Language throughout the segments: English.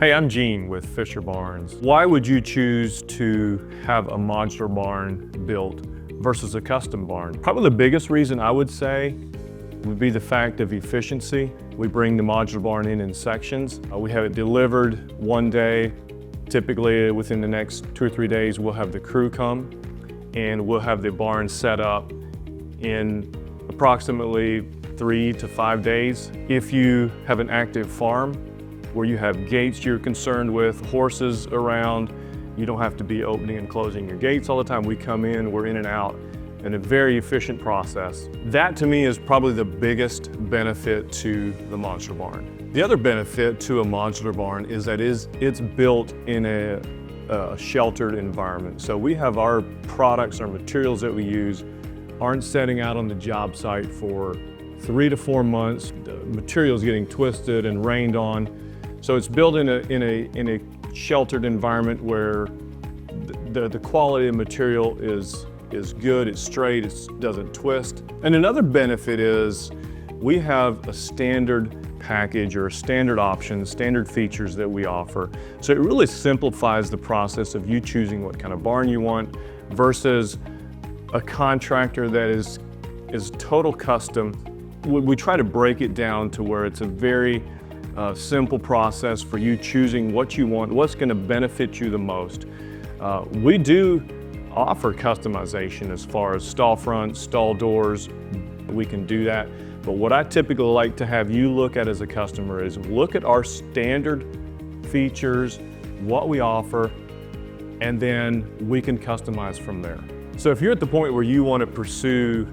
Hey, I'm Gene with Fisher Barns. Why would you choose to have a modular barn built versus a custom barn? Probably the biggest reason I would say would be the fact of efficiency. We bring the modular barn in sections. We have it delivered one day. Typically within the next 2 or 3 days, we'll have the crew come and we'll have the barn set up in approximately 3 to 5 days. If you have an active farm where you have gates you're concerned with, horses around, you don't have to be opening and closing your gates all the time. We come in, we're in and out in a very efficient process. That to me is probably the biggest benefit to the modular barn. The other benefit to a modular barn is that it's built in a sheltered environment. So we have our products, our materials that we use aren't setting out on the job site for 3 to 4 months. The material's getting twisted and rained on. So it's built in a sheltered environment where the quality of material is good, it's straight, it doesn't twist. And another benefit is we have a standard package or standard options, standard features that we offer. So it really simplifies the process of you choosing what kind of barn you want versus a contractor that is total custom. We try to break it down to where it's a very simple process for you choosing what you want, what's going to benefit you the most. We do offer customization as far as stall fronts, stall doors. We can do that. But what I typically like to have you look at as a customer is look at our standard features, what we offer, and then we can customize from there. So if you're at the point where you want to pursue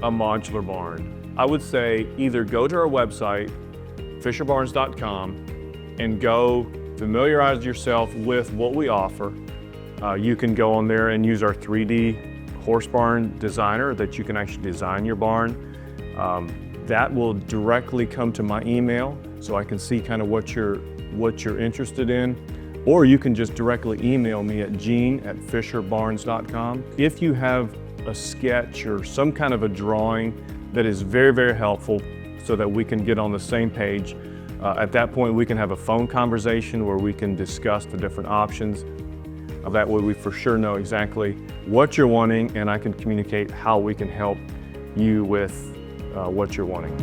a modular barn, I would say either go to our website, fisherbarns.com, and go familiarize yourself with what we offer. You can go on there and use our 3D horse barn designer that you can actually design your barn. That will directly come to my email so I can see kind of what you're interested in. Or you can just directly email me at gene@fisherbarns.com. If you have a sketch or some kind of a drawing that is very, very helpful so that we can get on the same page, at that point we can have a phone conversation where we can discuss the different options. That way we for sure know exactly what you're wanting and I can communicate how we can help you with what you're wanting.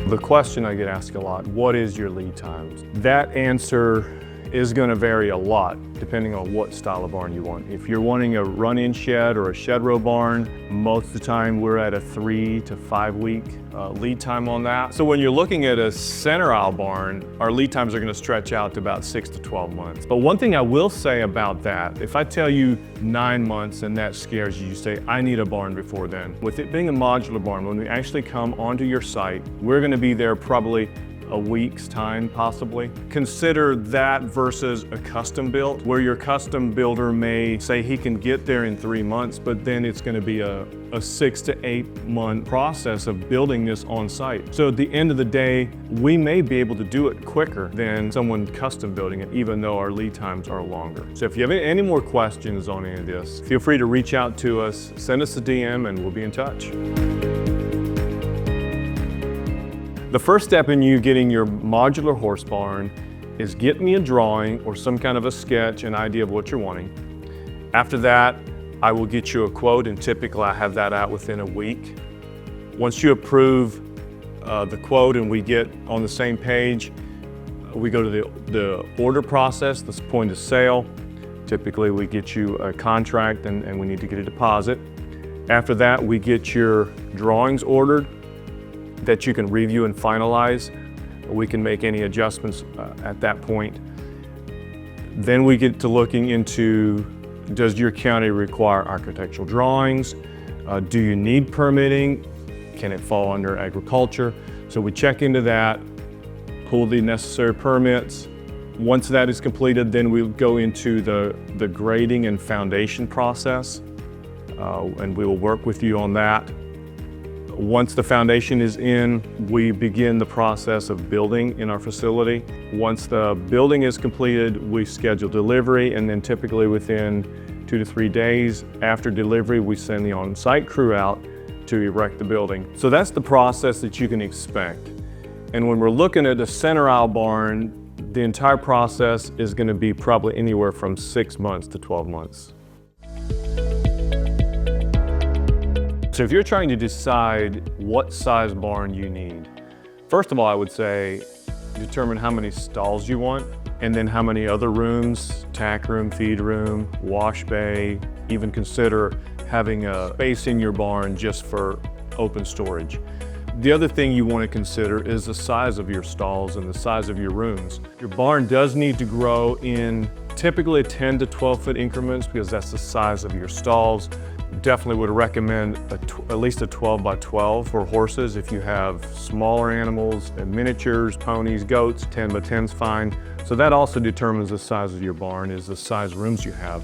The question I get asked a lot, what is your lead times? That answer is going to vary a lot depending on what style of barn you want. If you're wanting a run-in shed or a shed row barn, most of the time we're at a 3 to 5 week lead time on that. So when you're looking at a center aisle barn, our lead times are going to stretch out to about 6 to 12 months. But one thing I will say about that, if I tell you 9 months and that scares you, you say, I need a barn before then. With it being a modular barn, when we actually come onto your site, we're going to be there probably a week's time possibly. Consider that versus a custom build, where your custom builder may say he can get there in 3 months, but then it's going to be a 6 to 8 month process of building this on site. So at the end of the day, we may be able to do it quicker than someone custom building it, even though our lead times are longer. So if you have any more questions on any of this, feel free to reach out to us, send us a DM, and we'll be in touch. The first step in you getting your modular horse barn is get me a drawing or some kind of a sketch, an idea of what you're wanting. After that, I will get you a quote, and typically I have that out within a week. Once you approve the quote and we get on the same page, we go to the order process, this point of sale. Typically we get you a contract and we need to get a deposit. After that, we get your drawings ordered that you can review and finalize. We can make any adjustments at that point. Then we get to looking into, does your county require architectural drawings? Do you need permitting? Can it fall under agriculture? So we check into that, pull the necessary permits. Once that is completed, then we'll go into the grading and foundation process, and we will work with you on that. Once the foundation is in, we begin the process of building in our facility. Once the building is completed, we schedule delivery, and then typically within 2 to 3 days after delivery, we send the on-site crew out to erect the building. So that's the process that you can expect. And when we're looking at a center aisle barn, the entire process is going to be probably anywhere from 6 months to 12 months. So if you're trying to decide what size barn you need, first of all, I would say determine how many stalls you want, and then how many other rooms, tack room, feed room, wash bay, even consider having a space in your barn just for open storage. The other thing you want to consider is the size of your stalls and the size of your rooms. Your barn does need to grow in typically 10 to 12 foot increments because that's the size of your stalls. Definitely would recommend at least a 12 by 12 for horses. If you have smaller animals and miniatures, ponies, goats, 10 by 10 is fine. So that also determines the size of your barn, is the size rooms you have.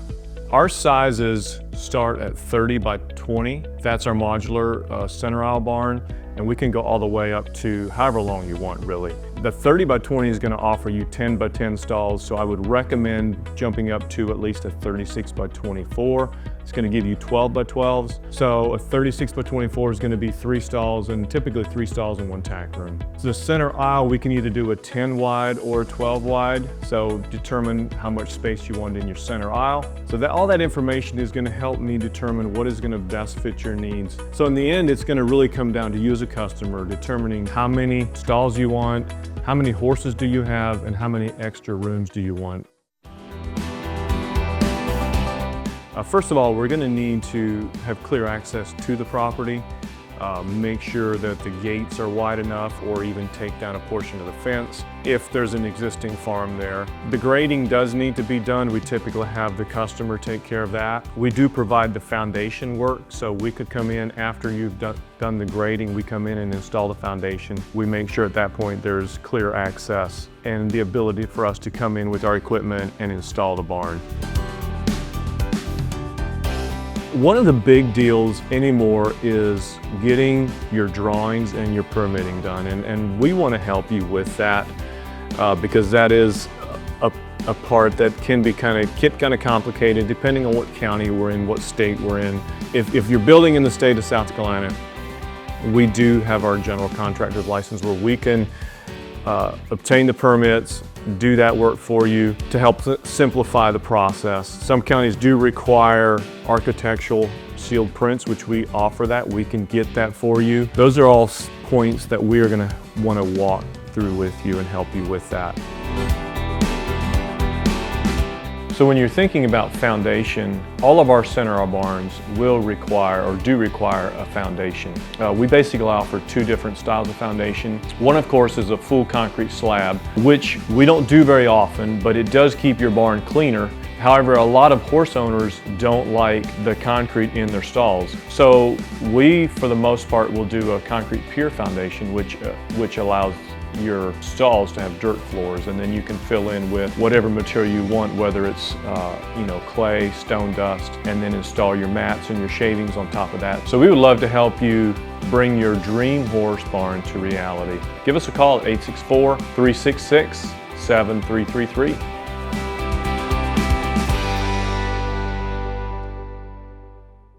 Our sizes start at 30 by 20. That's our modular center aisle barn, and we can go all the way up to however long you want, really. The 30 by 20 is going to offer you 10 by 10 stalls, so I would recommend jumping up to at least a 36 by 24. It's going to give you 12 by 12s. So a 36 by 24 is going to be 3 stalls, and typically 3 stalls in 1 tack room. So the center aisle, we can either do a 10 wide or a 12 wide. So determine how much space you want in your center aisle. So all that information is going to help me determine what is going to best fit your needs. So in the end, it's going to really come down to you as a customer, determining how many stalls you want, how many horses do you have, and how many extra rooms do you want. First of all, we're going to need to have clear access to the property. Make sure that the gates are wide enough, or even take down a portion of the fence if there's an existing farm there. The grading does need to be done. We typically have the customer take care of that. We do provide the foundation work, so we could come in after you've done the grading. We come in and install the foundation. We make sure at that point there's clear access and the ability for us to come in with our equipment and install the barn. One of the big deals anymore is getting your drawings and your permitting done, and we want to help you with that because that is a part that can be kind of complicated depending on what county we're in, what state we're in. If you're building in the state of South Carolina, we do have our general contractor's license where we can obtain the permits, do that work for you to help simplify the process. Some counties do require architectural sealed prints, which we offer that. We can get that for you. Those are all points that we are going to want to walk through with you and help you with that. So when you're thinking about foundation, all of our center aisle barns will require or do require a foundation. We basically offer 2 different styles of foundation. One, of course, is a full concrete slab, which we don't do very often, but it does keep your barn cleaner. However, a lot of horse owners don't like the concrete in their stalls. So we, for the most part, will do a concrete pier foundation, which allows your stalls to have dirt floors, and then you can fill in with whatever material you want, whether it's clay, stone dust, and then install your mats and your shavings on top of that. So we would love to help you bring your dream horse barn to reality. Give us a call at 864-366-7333.